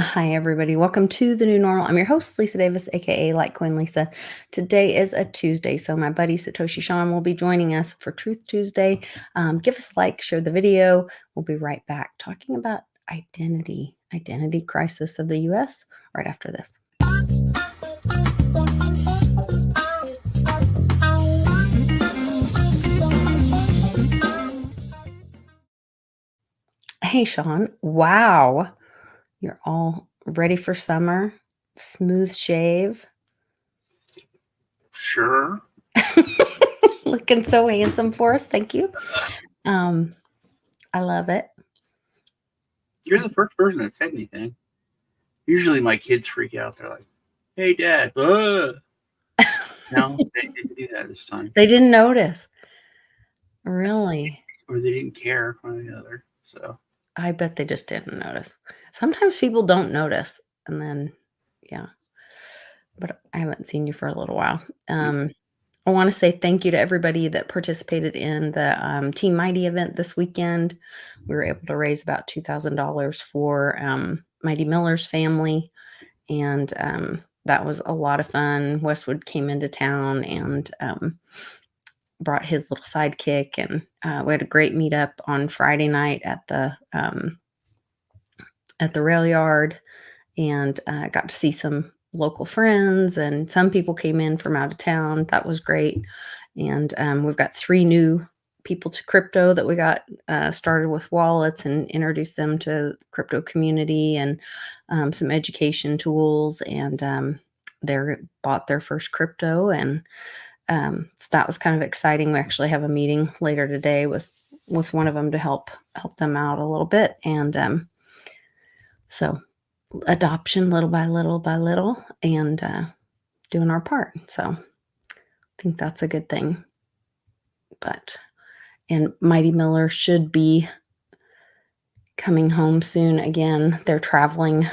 Hi, everybody. Welcome to the new normal. I'm your host, Lisa Davis, aka Litecoin Lisa. Today is a Tuesday, so my buddy Satoshi Sean will be joining us for Truth Tuesday. Give us a like, share the video. We'll be right back talking about identity crisis of the U.S. right after this. Hey, Sean. Wow, you're all ready for summer. Smooth shave. Sure. Looking so handsome for us. Thank you. I love it. You're the first person that said anything. Usually my kids freak out. They're like, hey, Dad. No, they didn't do that this time. They didn't notice. Really? Or they didn't care, one or the other. So I bet they just didn't notice. Sometimes people don't notice, and then, yeah. But I haven't seen you for a little while. I want to say thank you to everybody that participated in the Team Mighty event this weekend. We were able to raise about $2,000 for Mighty Miller's family, and that was a lot of fun. Westwood came into town and brought his little sidekick, and we had a great meetup on Friday night at the rail yard, and got to see some local friends, and some people came in from out of town. That was great. And we've got 3 new people to crypto that we got started with wallets and introduced them to the crypto community, and some education tools, and they bought their first crypto, and so that was kind of exciting. We actually have a meeting later today with one of them to help them out a little bit, and so adoption little by little by little, and doing our part. So I think that's a good thing. And Mighty Miller should be coming home soon again. They're traveling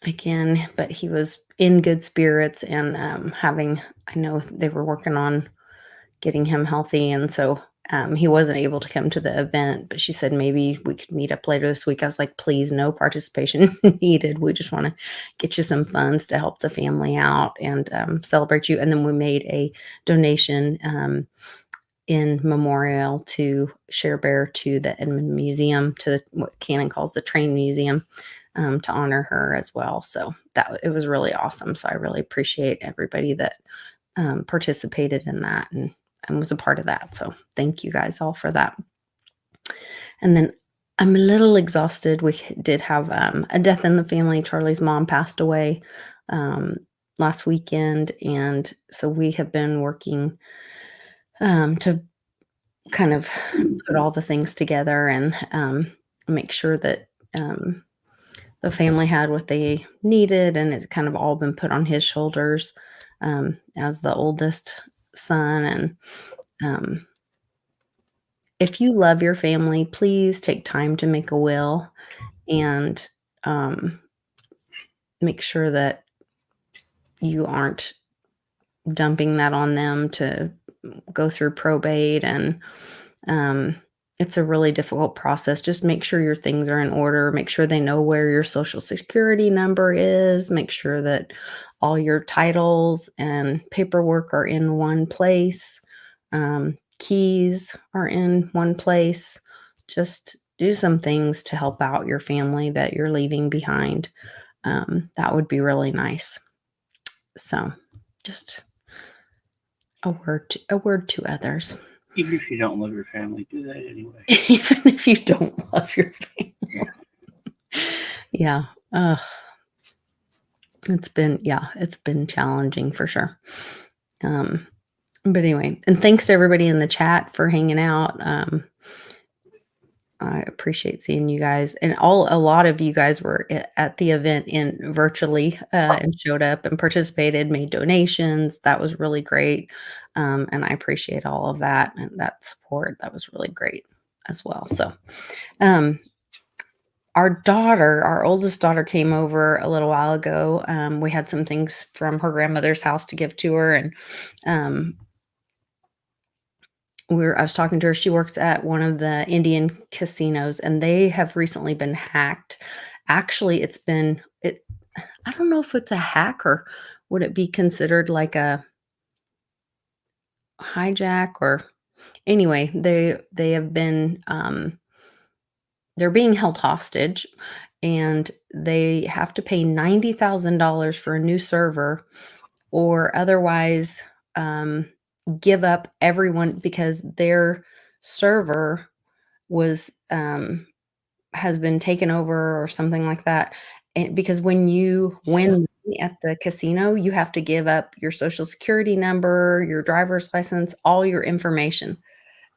again, but he was in good spirits, and I know they were working on getting him healthy, and so he wasn't able to come to the event, but she said maybe we could meet up later this week. I was like, please, no participation needed. We just want to get you some funds to help the family out and celebrate you. And then we made a donation in memorial to Share Bear to the Edmond Museum, to what Cannon calls the Train Museum, to honor her as well. So it was really awesome. So I really appreciate everybody that participated in that and was a part of that. So thank you guys all for that. And then I'm a little exhausted. We did have a death in the family. Charlie's mom passed away last weekend. And so we have been working to kind of put all the things together and make sure that the family had what they needed. And it's kind of all been put on his shoulders as the oldest son. And if you love your family, please take time to make a will and make sure that you aren't dumping that on them to go through probate. And it's a really difficult process. Just make sure your things are in order. Make sure they know where your social security number is. Make sure that all your titles and paperwork are in one place. Keys are in one place. Just do some things to help out your family that you're leaving behind. That would be really nice. So just a word to others. even if you don't love your family, do that anyway. Even if you don't love your family. Yeah. It's been challenging for sure. But anyway, and thanks to everybody in the chat for hanging out. I appreciate seeing you guys, and a lot of you guys were at the event virtually and showed up and participated, made donations. That was really great. And I appreciate all of that and that support. That was really great as well. So, our oldest daughter came over a little while ago. We had some things from her grandmother's house to give to her, and I was talking to her. She works at one of the Indian casinos, and they have recently been hacked. Actually, I don't know if it's a hack or would it be considered like a hijack or anyway, they have been they're being held hostage and they have to pay $90,000 for a new server or otherwise um, give up everyone because their server was has been taken over or something like that. And because when you win money at the casino, you have to give up your social security number, your driver's license, all your information.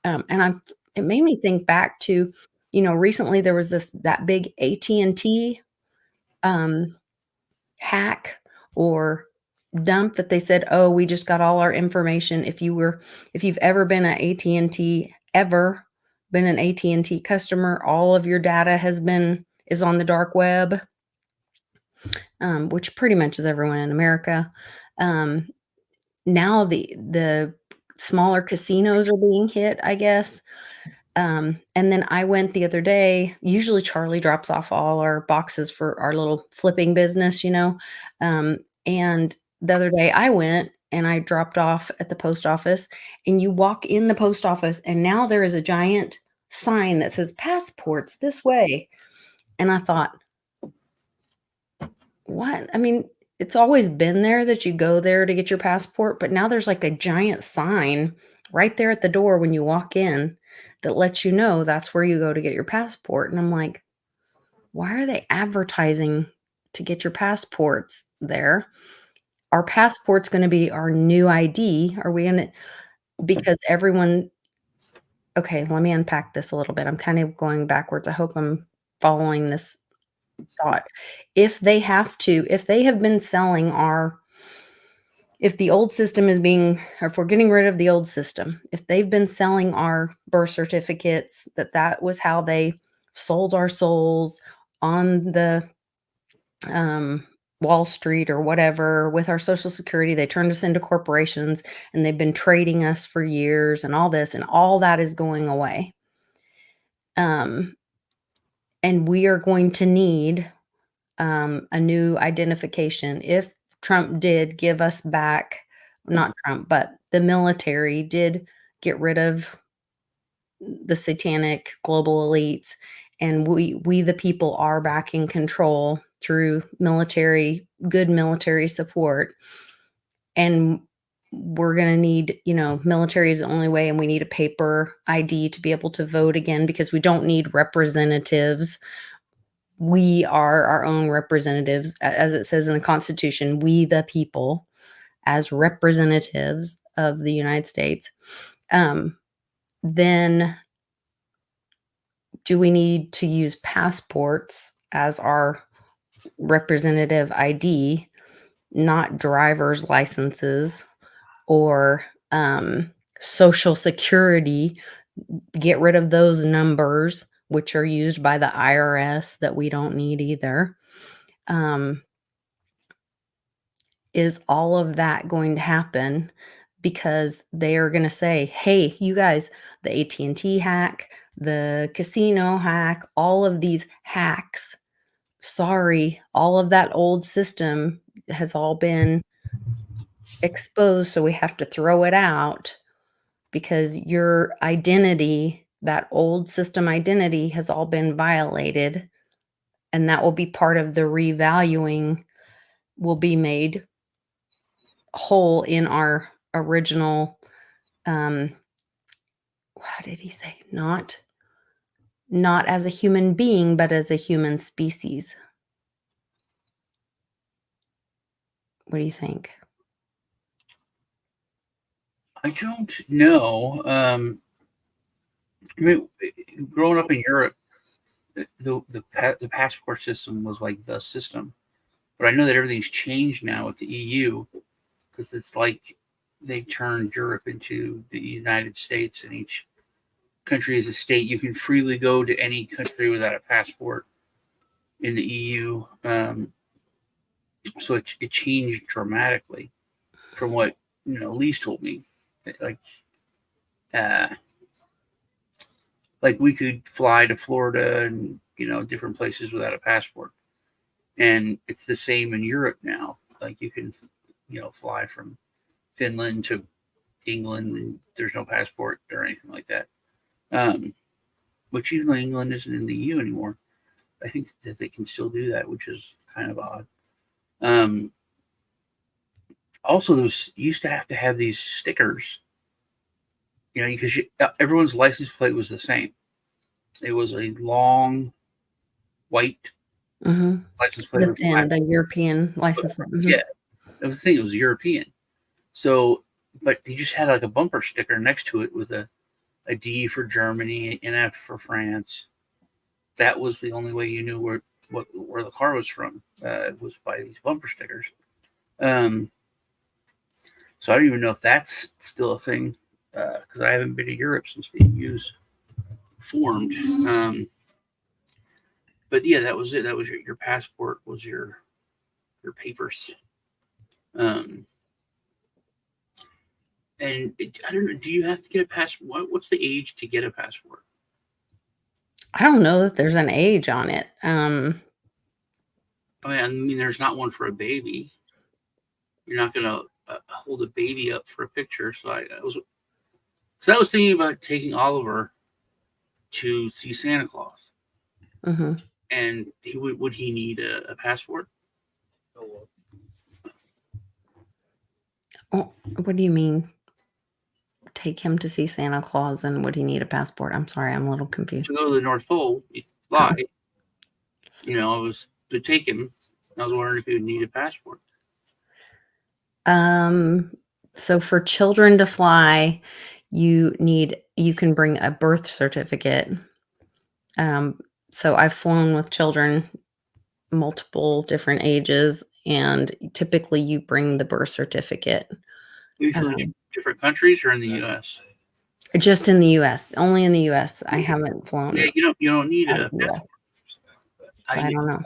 And it made me think back to, recently there was that big AT&T um, hack or dump that they said, "Oh, we just got all our information." If you've ever been at AT&T, ever been an AT&T customer, all of your data is on the dark web, which pretty much is everyone in America. Um, Now the smaller casinos are being hit, I guess. And then I went the other day. Usually Charlie drops off all our boxes for our little flipping business, Um, and the other day I went and I dropped off at the post office, and you walk in the post office, and now there is a giant sign that says passports this way. And I thought, what? I mean, it's always been there that you go there to get your passport, but now there's like a giant sign right there at the door when you walk in that lets you know that's where you go to get your passport. And I'm like, why are they advertising to get your passports there? Our passport's going to be our new ID. Are we going to, because everyone, okay, let me unpack this a little bit. I'm kind of going backwards. I hope I'm following this thought. If they have been selling if the old system is being, or if we're getting rid of the old system, if they've been selling our birth certificates, that was how they sold our souls on the um, Wall Street or whatever with our Social Security, they turned us into corporations and they've been trading us for years and all this, and all that is going away. Um, and we are going to need a new identification. If Trump did give us back, not Trump, but the military did get rid of the satanic global elites, and we the people are back in control through good military support, and we're going to need, military is the only way, and we need a paper ID to be able to vote again because we don't need representatives. We are our own representatives, as it says in the Constitution, we the people, as representatives of the United States. Then do we need to use passports as our representative ID, not driver's licenses or social security? Get rid of those numbers, which are used by the IRS that we don't need either. Um, is all of that going to happen because they are going to say, "Hey, you guys, the AT&T hack, the casino hack, all of these hacks, sorry, all of that old system has all been exposed, so we have to throw it out because your identity, that old system identity has all been violated, and that will be part of the revaluing will be made whole in our original um how did he say, not as a human being but as a human species. What do you think? I don't know. I mean, growing up in Europe, the passport system was like the system, but I know that everything's changed now with the EU because it's like they turned Europe into the United States, and each country is a state. You can freely go to any country without a passport in the EU. So it changed dramatically from what Lise told me. Like like we could fly to Florida and different places without a passport, and it's the same in Europe now. Like you can fly from Finland to England and there's no passport or anything like that. Which even though England isn't in the EU anymore, I think that they can still do that, which is kind of odd. Also, those used to have these stickers, because everyone's license plate was the same. It was a long white license plate. The European license plate. Yeah, that was the thing. It was European. So, but he just had like a bumper sticker next to it with a D for Germany, an F for France. That was the only way you knew where the car was from. Was by these bumper stickers. So I don't even know if that's still a thing because I haven't been to Europe since the EU's formed. But yeah, that was it. That was your passport was your papers. And I don't know. Do you have to get a passport? What's the age to get a passport? I don't know that there's an age on it. I mean, there's not one for a baby. You're not gonna hold a baby up for a picture. So I was thinking about taking Oliver to see Santa Claus, and would he need a passport? Oh, what do you mean? Take him to see Santa Claus, and would he need a passport? I'm sorry, I'm a little confused. To go to the North Pole, he'd fly. I was to take him. I was wondering if he would need a passport. So for children to fly, you can bring a birth certificate. So I've flown with children multiple different ages, and typically you bring the birth certificate. Usually in different countries or in the U.S.? Just in the U.S. Only in the U.S. I haven't flown. Yeah, you don't need a passport. I don't know.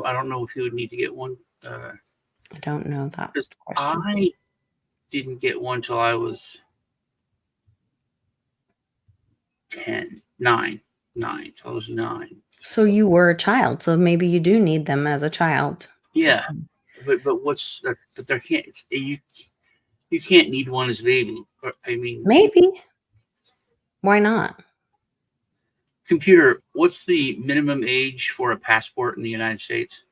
I don't know if you would need to get one. I don't know that. I didn't get one till I was 9. I was 9. So you were a child. So maybe you do need them as a child. Yeah, but there can't. You can't need one as a baby. I mean, maybe. Why not? Computer, what's the minimum age for a passport in the United States?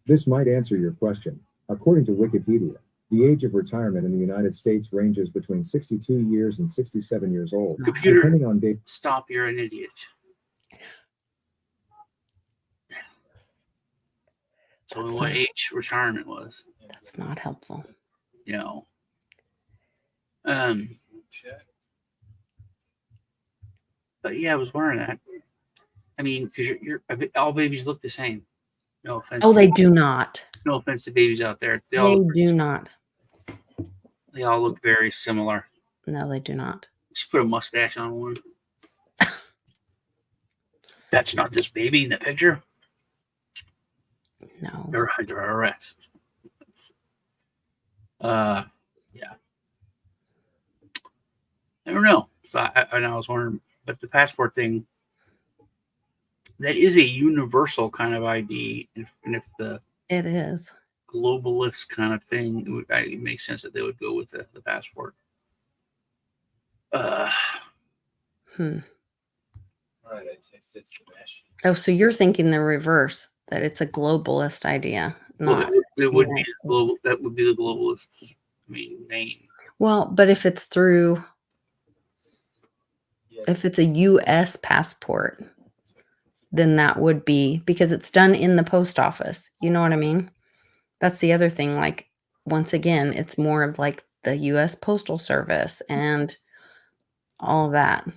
This might answer your question. According to Wikipedia, the age of retirement in the United States ranges between 62 years and 67 years old. Computer, depending on date. Stop, you're an idiot. So what age retirement was? That's not helpful. No. But yeah, I was wondering that. I mean, because all babies look the same. No offense. Oh, they do not. No offense to babies out there. They do not. They all look very similar. No, they do not. Just put a mustache on one. That's not this baby in the picture. No. They're under arrest. Yeah. I don't know. So I was wondering, but the passport thing, that is a universal kind of ID. And if it is globalist kind of thing, it makes sense that they would go with the passport. Oh, so you're thinking the reverse, that it's a globalist idea. Well, it would be global. That would be the globalists' name. Well, but if it's through, if it's a U.S. passport, then that would be, because it's done in the post office. You know what I mean? That's the other thing. Like, once again, it's more of like the U.S. Postal Service and all of that.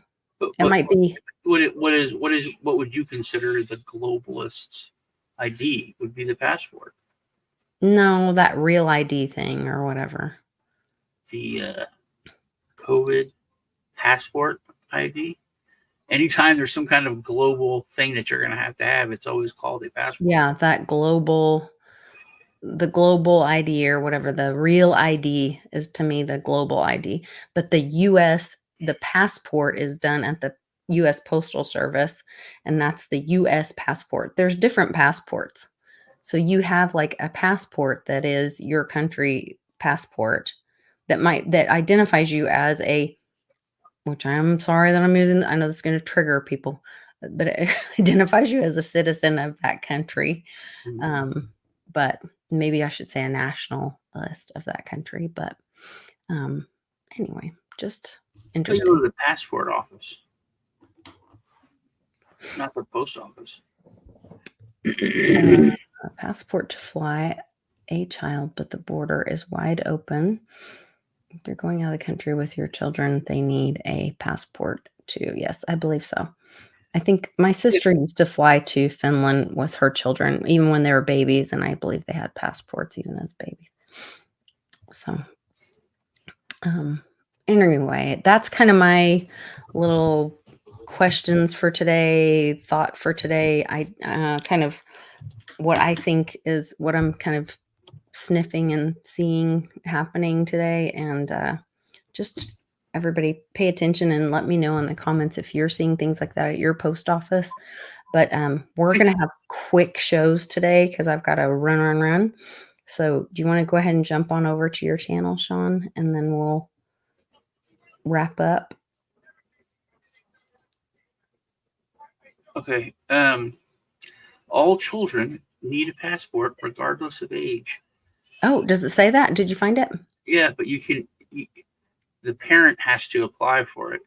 It might be. What would you consider the globalist's ID? Would be the passport. No, that real ID thing or whatever. The COVID passport ID. Anytime there's some kind of global thing that you're going to have, it's always called a passport. Yeah, that global the global ID or whatever the real ID is to me, the global ID. But the US, the passport is done at the US Postal Service, and that's the US passport. There's different passports. So you have like a passport that is your country passport that identifies you as a, which I'm sorry that I'm using. I know this is going to trigger people, but it identifies you as a citizen of that country. But maybe I should say a national list of that country. But anyway, just You go interesting. to the passport office, not the post office. A passport to fly a child, but the border is wide open. If you're going out of the country with your children, they need a passport too. Yes, I believe so. I think my sister used to fly to Finland with her children, even when they were babies, and I believe they had passports even as babies. So, anyway, that's kind of my little questions for today, thought for today. I kind of what I think is what I'm kind of sniffing and seeing happening today, and just everybody pay attention and let me know in the comments if you're seeing things like that at your post office. But we're going to have quick shows today because I've got to run. So do you want to go ahead and jump on over to your channel, Sean, and then we'll wrap up? Okay. All children need a passport regardless of age. Oh, does it say that? Did you find it? Yeah, but the parent has to apply for it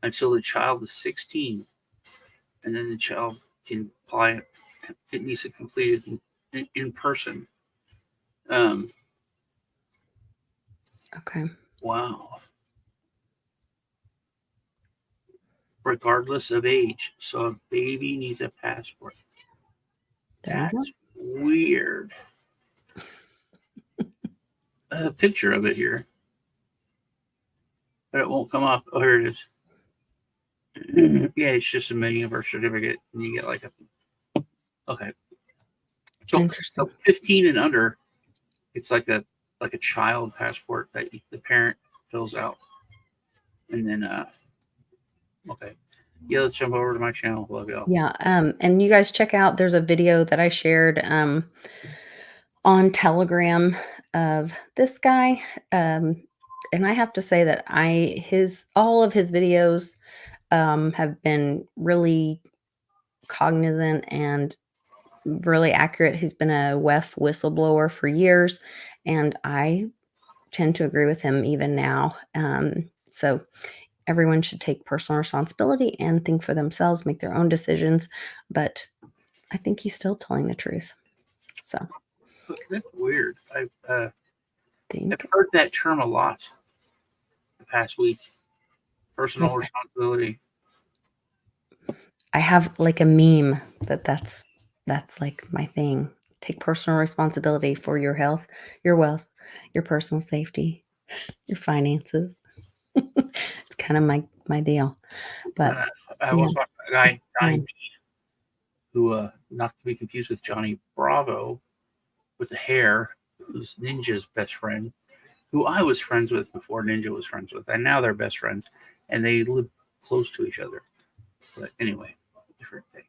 until the child is 16, and then the child can apply. It needs to complete it in person. Okay. Wow. Regardless of age, so a baby needs a passport. There you That's weird. A picture of it here, but it won't come up. Oh, here it is. Yeah, it's just a mini birth certificate, and you get like a. Okay. So 15 and under, it's like a child passport that the parent fills out, and then okay. Yeah, let's jump over to my channel. Love y'all. Yeah. And you guys check out, there's a video that I shared on Telegram of this guy. And I have to say that all of his videos have been really cognizant and really accurate. He's been a WEF whistleblower for years, and I tend to agree with him even now. So everyone should take personal responsibility and think for themselves, make their own decisions. But I think he's still telling the truth. So that's weird. I've heard think that term a lot the past week. Personal responsibility. I have like a meme that's like my thing. Take personal responsibility for your health, your wealth, your personal safety, your finances. It's kind of my deal. But I was watching a guy, Johnny B, who not to be confused with Johnny Bravo with the hair, who's Ninja's best friend, who I was friends with before Ninja was friends with, and now they're best friends, and they live close to each other. But anyway, different thing.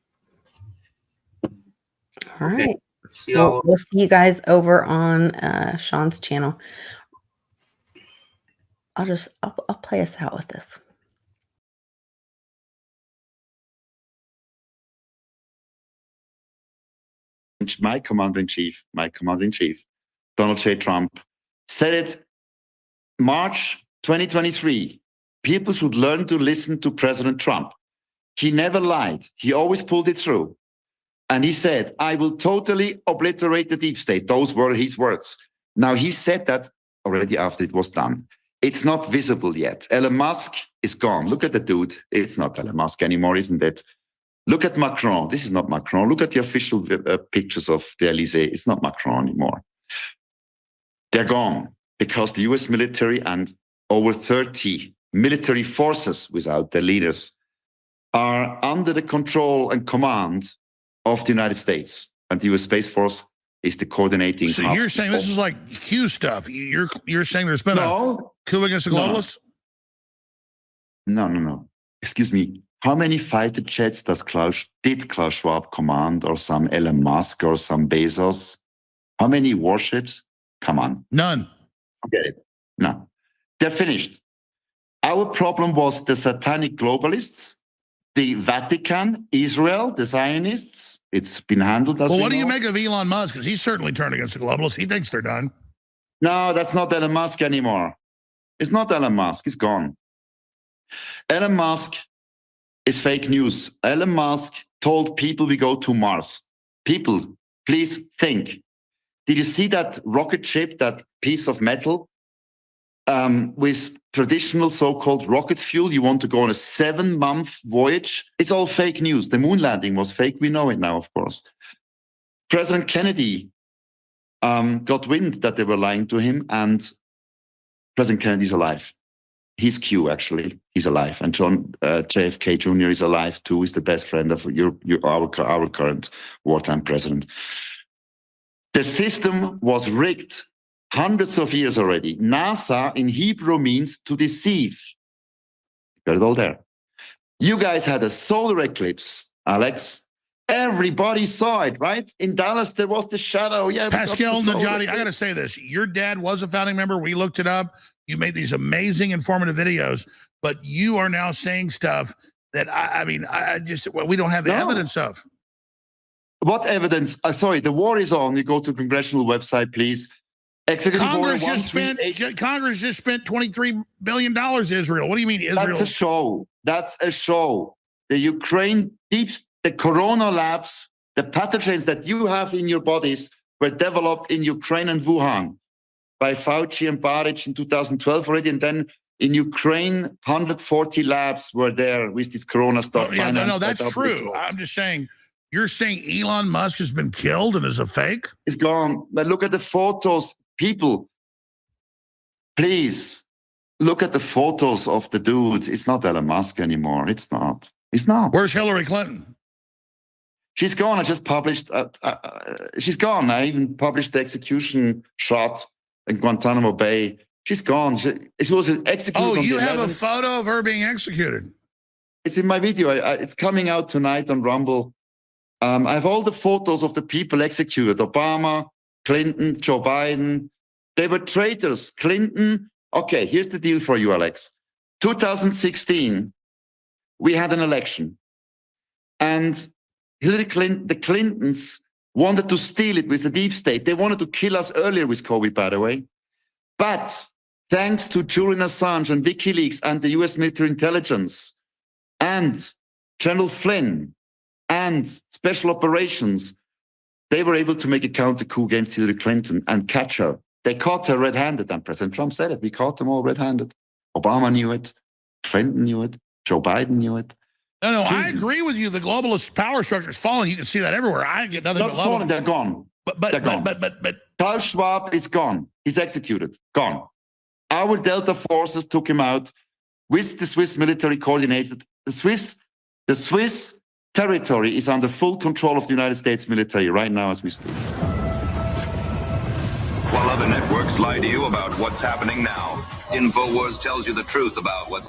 All right. See y'all. We'll see you guys over on Sean's channel. I'll play us out with this. My commander-in-chief, Donald J. Trump, said it March 2023. People should learn to listen to President Trump. He never lied. He always pulled it through. And he said, I will totally obliterate the deep state. Those were his words. Now, he said that already after it was done. It's not visible yet. Elon Musk is gone. Look at the dude. It's not Elon Musk anymore, isn't it? Look at Macron. This is not Macron. Look at the official pictures of the Elysee. It's not Macron anymore. They're gone because the US military and over 30 military forces without their leaders are under the control and command of the United States. And the US Space Force is the coordinating. So hub you're saying this of- is like Q stuff. You're saying there's been a no, coup against the No. globalists? no. Excuse me. How many fighter jets did Klaus Schwab command, or some Elon Musk or some Bezos? How many warships? Come on. None. Forget it. No. They're finished. Our problem was the satanic globalists, the Vatican, Israel, the Zionists. It's been handled as Well, we what do you know. make of Elon Musk? Because he's certainly turned against the globalists. He thinks they're done. No, that's not Elon Musk anymore. It's not Elon Musk. He's gone. Elon Musk is fake news. Elon Musk told people we go to Mars. People, please think. Did you see that rocket ship, that piece of metal with traditional so-called rocket fuel? You want to go on a 7-month voyage? It's all fake news. The moon landing was fake. We know it now, of course. President Kennedy got wind that they were lying to him, and President Kennedy's alive. He's Q, actually. He's alive. And John JFK Jr. is alive, too. He's the best friend of our current wartime president. The system was rigged hundreds of years already. NASA in Hebrew means to deceive. Got it all there. You guys had a solar eclipse, Alex. Everybody saw it, right? In Dallas, there was the shadow. Yeah, we got Pascal the solar Najati, I got to eclipse. say this. Your dad was a founding member. We looked it up. You made these amazing, informative videos, but you are now saying stuff that we don't have the No. evidence of. What evidence? Sorry, the war is on. You go to congressional website, please. Executive Order Congress just 138. spent $23 billion to Israel. What do you mean Israel? That's a show. That's a show. The Ukraine the corona labs, the pathogens that you have in your bodies were developed in Ukraine and Wuhan by Fauci and Baric in 2012 already. And then in Ukraine, 140 labs were there with this corona stuff. Oh, yeah, no, financed by that's true. WHO. I'm just saying, you're saying Elon Musk has been killed and is a fake? It's gone. But look at the photos. People, please look at the photos of the dude. It's not Elon Musk anymore. It's not. It's not. Where's Hillary Clinton? She's gone. I just published. She's gone. I even published the execution shot in Guantanamo Bay. She's gone. It was executed. Oh, on you the have a 11th. photo of her being executed. It's in my video. It's coming out tonight on Rumble. I have all the photos of the people executed. Obama, Clinton, Joe Biden. They were traitors. Clinton. Okay, here's the deal for you, Alex. 2016, we had an election. And Hillary Clinton, the Clintons wanted to steal it with the deep state. They wanted to kill us earlier with COVID, by the way. But thanks to Julian Assange and WikiLeaks and the US military intelligence and General Flynn and special operations, they were able to make a counter coup against Hillary Clinton and catch her. They caught her red-handed, and President Trump said it. We caught them all red-handed. Obama knew it. Clinton knew it. Joe Biden knew it. No, I Jesus. agree with you. The globalist power structure is falling. You can see that everywhere. I get nothing Not but love. fallen, they're gone. They're gone. But Klaus Schwab is gone. He's executed. Gone. Our Delta forces took him out with the Swiss military coordinated. The Swiss territory is under full control of the United States military right now as we speak. While other networks lie to you about what's happening now, InfoWars tells you the truth about what's